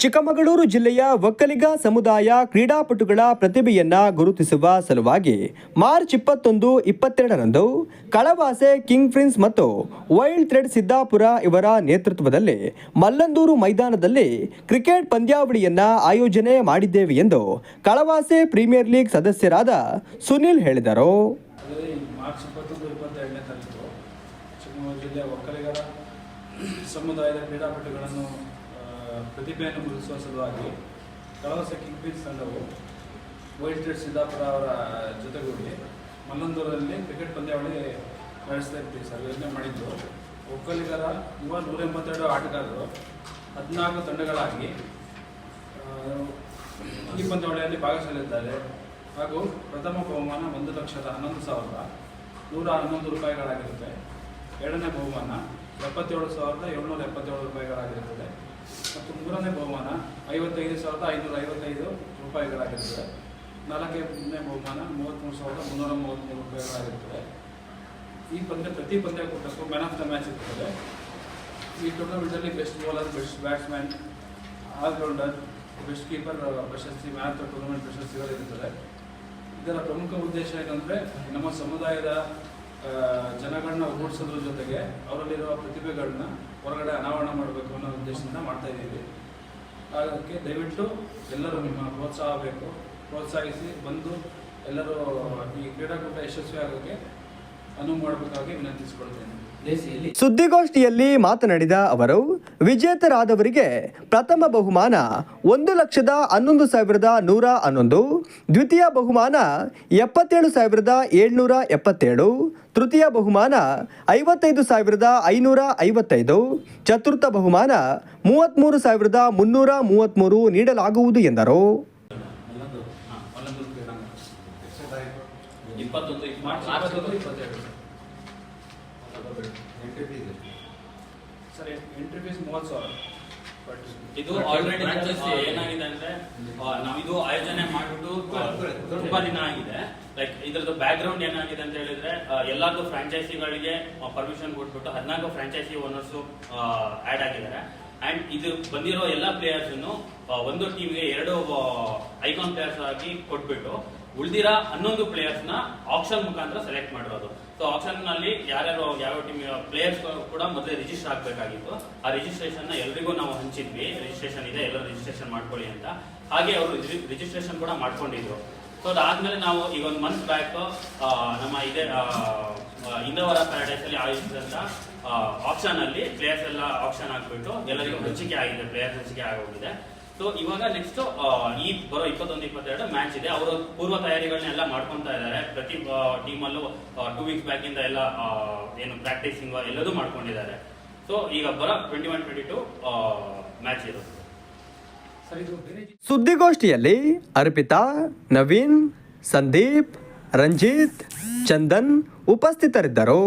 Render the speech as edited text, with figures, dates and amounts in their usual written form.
ಚಿಕ್ಕಮಗಳೂರು ಜಿಲ್ಲೆಯ ಒಕ್ಕಲಿಗ ಸಮುದಾಯ ಕ್ರೀಡಾಪಟುಗಳ ಪ್ರತಿಭೆಯನ್ನ ಗುರುತಿಸುವ ಸಲುವಾಗಿ ಮಾರ್ಚ್ 21, 22ರಂದು ಕಳವಾಸೆ ಕಿಂಗ್ ಪ್ರಿನ್ಸ್ ಮತ್ತು ವೈಲ್ಡ್ ಥ್ರೆಡ್ ಸಿದ್ದಾಪುರ ಇವರ ನೇತೃತ್ವದಲ್ಲಿ ಮಲ್ಲಂದೂರು ಮೈದಾನದಲ್ಲಿ ಕ್ರಿಕೆಟ್ ಪಂದ್ಯಾವಳಿಯನ್ನ ಆಯೋಜನೆ ಮಾಡಿದ್ದೇವೆ ಎಂದು ಕಳವಾಸೆ ಪ್ರೀಮಿಯರ್ ಲೀಗ್ ಸದಸ್ಯರಾದ ಸುನಿಲ್ ಹೇಳಿದರು. ಮಾರ್ಚ್ 21, 22ನೇ ತಾರೀಕು ಚಿಕ್ಕಮಗಳೂರು ಜಿಲ್ಲೆಯ ಒಕ್ಕಲಿಗರ ಸಮುದಾಯದ ಕ್ರೀಡಾಪಟುಗಳನ್ನು ಪ್ರತಿಭೆಯನ್ನು ಗುರುತಿಸುವ ಸಲುವಾಗಿ ಕಳವಾಸೆ ಕಿಂಗ್ ಪ್ರಿನ್ಸ್ ತಂಡವು ವೈಲ್ಡ್ ಥ್ರೆಡ್ ಸಿದ್ದಾಪುರ ಅವರ ಜೊತೆಗೂಡಿ ಮಲ್ಲಂದೂರಲ್ಲಿ ಕ್ರಿಕೆಟ್ ಪಂದ್ಯಾವಳಿ ನಡೆಸ್ತಾ ಇರ್ತೀವಿ ಸರ್. ಯೋಜನೆ ಮಾಡಿದ್ದು ಒಕ್ಕಲಿಗರ 182 ಆಟಗಾರರು 14 ತಂಡಗಳಾಗಿ ಈ ಪಂದ್ಯಾವಳಿಯಲ್ಲಿ ಭಾಗವಹಿಸಲಿದ್ದಾರೆ. ಹಾಗೂ ಪ್ರಥಮ ಬಹುಮಾನ 1,11,11,111 ರೂಪಾಯಿಗಳಾಗಿರುತ್ತೆ. ಎರಡನೇ ಬಹುಮಾನ 77,777 ರೂಪಾಯಿಗಳಾಗಿರುತ್ತದೆ ಮತ್ತು ಮೂರನೇ ಬಹುಮಾನ 55,555 ರೂಪಾಯಿಗಳಾಗಿರುತ್ತದೆ. ನಾಲ್ಕನೇ ಬಹುಮಾನ 33,333 ರೂಪಾಯಿಗಳಾಗಿರುತ್ತದೆ. ಈ ಪ್ರತಿ ಪಂದ್ಯ ಕೂಟಕ್ಕೂ ಮ್ಯಾನ್ ಆಫ್ ದ ಮ್ಯಾಚ್ ಇರ್ತದೆ. ಈ ಟೂರ್ನಮೆಂಟಲ್ಲಿ best bowler, best batsman, all rounder, best keeper ಪ್ರಶಸ್ತಿ, ಮ್ಯಾನ್ ಆಫ್ ದ ಟೂರ್ನಮೆಂಟ್ ಪ್ರಶಸ್ತಿಗಳಿರುತ್ತದೆ. ಇದರ ಪ್ರಮುಖ ಉದ್ದೇಶ ಏನಂದರೆ ನಮ್ಮ ಸಮುದಾಯದ ಜನಗಳನ್ನ ಒಗ್ಗೂಡಿಸೋದ್ರ ಜೊತೆಗೆ ಅವರಲ್ಲಿರುವ ಪ್ರತಿಭೆಗಳನ್ನ ಹೊರಗಡೆ ಅನಾವರಣ ಮಾಡಬೇಕು ಅನ್ನೋ ಉದ್ದೇಶದಿಂದ ಮಾಡ್ತಾ ಇದ್ದೀವಿ. ಅದಕ್ಕೆ ದಯವಿಟ್ಟು ಎಲ್ಲರೂ ನಿಮ್ಮ ಪ್ರೋತ್ಸಾಹಿಸಿ ಬಂದು ಎಲ್ಲರೂ ಈ ಕ್ರೀಡಾಕೂಟ ಯಶಸ್ವಿ ಆಗೋಕ್ಕೆ ಅನುವು ಮಾಡಬೇಕಾಗಿ ವಿನಂತಿಸಿಕೊಳ್ತೇನೆ. ಸುದ್ದಿಗೋಷ್ಠಿಯಲ್ಲಿ ಮಾತನಾಡಿದ ಅವರು, ವಿಜೇತರಾದವರಿಗೆ ಪ್ರಥಮ ಬಹುಮಾನ 1,11,111, ದ್ವಿತೀಯ ಬಹುಮಾನ 77,777, ತೃತೀಯ ಬಹುಮಾನ 55,555, ಚತುರ್ಥ ಬಹುಮಾನ 33,333 ನೀಡಲಾಗುವುದು ಎಂದರು. ಇದು ಆಲ್ರೆಡಿ ಏನಾಗಿದೆ ಅಂದ್ರೆ ನಾವಿದು ಆಯೋಜನೆ ಮಾಡಿಬಿಟ್ಟು ತುಂಬಾ ದಿನ ಆಗಿದೆ. ಲೈಕ್ ಇದ್ರದ್ದು ಬ್ಯಾಕ್ ಗ್ರೌಂಡ್ ಏನಾಗಿದೆ ಅಂತ ಹೇಳಿದ್ರೆ ಎಲ್ಲಾರ್ದು ಫ್ರಾಂಚೈಸಿಗಳಿಗೆ ಪರ್ಮಿಷನ್ ಕೊಟ್ಬಿಟ್ಟು 14 ಫ್ರಾಂಚೈಸಿ ಓನರ್ಸ್ ಆಡ್ ಆಗಿದ್ದಾರೆ. ಅಂಡ್ ಇದು ಬಂದಿರೋ ಎಲ್ಲಾ ಪ್ಲೇಯರ್ಸ್ ಒಂದು ಟೀಮ್ಗೆ 2 ಐಕಾನ್ ಪ್ಲೇಯರ್ಸ್ ಆಗಿ ಕೊಟ್ಬಿಟ್ಟು ಉಳಿದಿರೋ 11 ಪ್ಲೇಯರ್ಸ್ ನ ಆಕ್ಷನ್ ಮುಖಾಂತರ ಸೆಲೆಕ್ಟ್ ಮಾಡಿರೋದು. ಸೊ ಆಕ್ಷನ್ ನಲ್ಲಿ ಯಾವ ಟೀಮ್ ಪ್ಲೇಯರ್ಸ್ ಕೂಡ ಮೊದಲೇ ರಿಜಿಸ್ಟರ್ ಆಗಬೇಕಾಗಿತ್ತು. ಆ ರಿಜಿಸ್ಟ್ರೇಷನ್ ಎಲ್ರಿಗೂ ನಾವು ಹಂಚಿದ್ವಿ. ರಿಜಿಸ್ಟ್ರೇಷನ್ ಇದೆ, ಎಲ್ಲರೂ ರಿಜಿಸ್ಟ್ರೇಷನ್ ಮಾಡ್ಕೊಳ್ಳಿ ಅಂತ. ಹಾಗೆ ಅವರು ರಿಜಿಸ್ಟ್ರೇಷನ್ ಕೂಡ ಮಾಡ್ಕೊಂಡಿದ್ರು. ಸೊ ಅದಾದ್ಮೇಲೆ ನಾವು ಈಗ 1 ಮಂತ್ ಬ್ಯಾಕ್ ನಮ್ಮ ಇದೇ ಇಂದವರ ಪ್ಯಾರಡೈಸ್ ಅಲ್ಲಿ ಆಯೋಜಿಸಿದಂತ ಆಕ್ಷನ್ ಅಲ್ಲಿ ಪ್ಲೇಯರ್ಸ್ ಎಲ್ಲ ಆಕ್ಷನ್ ಹಾಕ್ಬಿಟ್ಟು ಎಲ್ಲರಿಗೂ ಹಂಚಿಕೆ ಆಗಿದೆ, ಪ್ಲೇಯರ್ಸ್ ಹಂಚಿಕೆ ಆಗೋಗಿದೆ. ಸೊ ಇವಾಗ ನೆಕ್ಸ್ಟ್ ಈ ಬರೋ 21, 22 ಮ್ಯಾಚ್ ಇದೆ. ಅವರು ಪೂರ್ವ ತಯಾರಿಗಳನ್ನೆಲ್ಲ ಮಾಡ್ಕೊಂತಾ ಇದ್ದಾರೆ. ಪ್ರತಿ ಟೀಮಲ್ಲೂ 2 ವೀಕ್ಸ್ ಬ್ಯಾಕ್ ಇಂದ ಎಲ್ಲ ಏನು ಪ್ರಾಕ್ಟೀಸಿಂಗ್ ಎಲ್ಲದೂ ಮಾಡ್ಕೊಂಡಿದ್ದಾರೆ. ಸೊ ಈಗ ಬರೋ 21, 22 ಮ್ಯಾಚ್ ಇರುತ್ತೆ. ಸುದ್ದಿಗೋಷ್ಠಿಯಲ್ಲಿ ಅರ್ಪಿತಾ, ನವೀನ್, ಸಂದೀಪ್, ರಂಜಿತ್, ಚಂದನ್ ಉಪಸ್ಥಿತರಿದ್ದರು.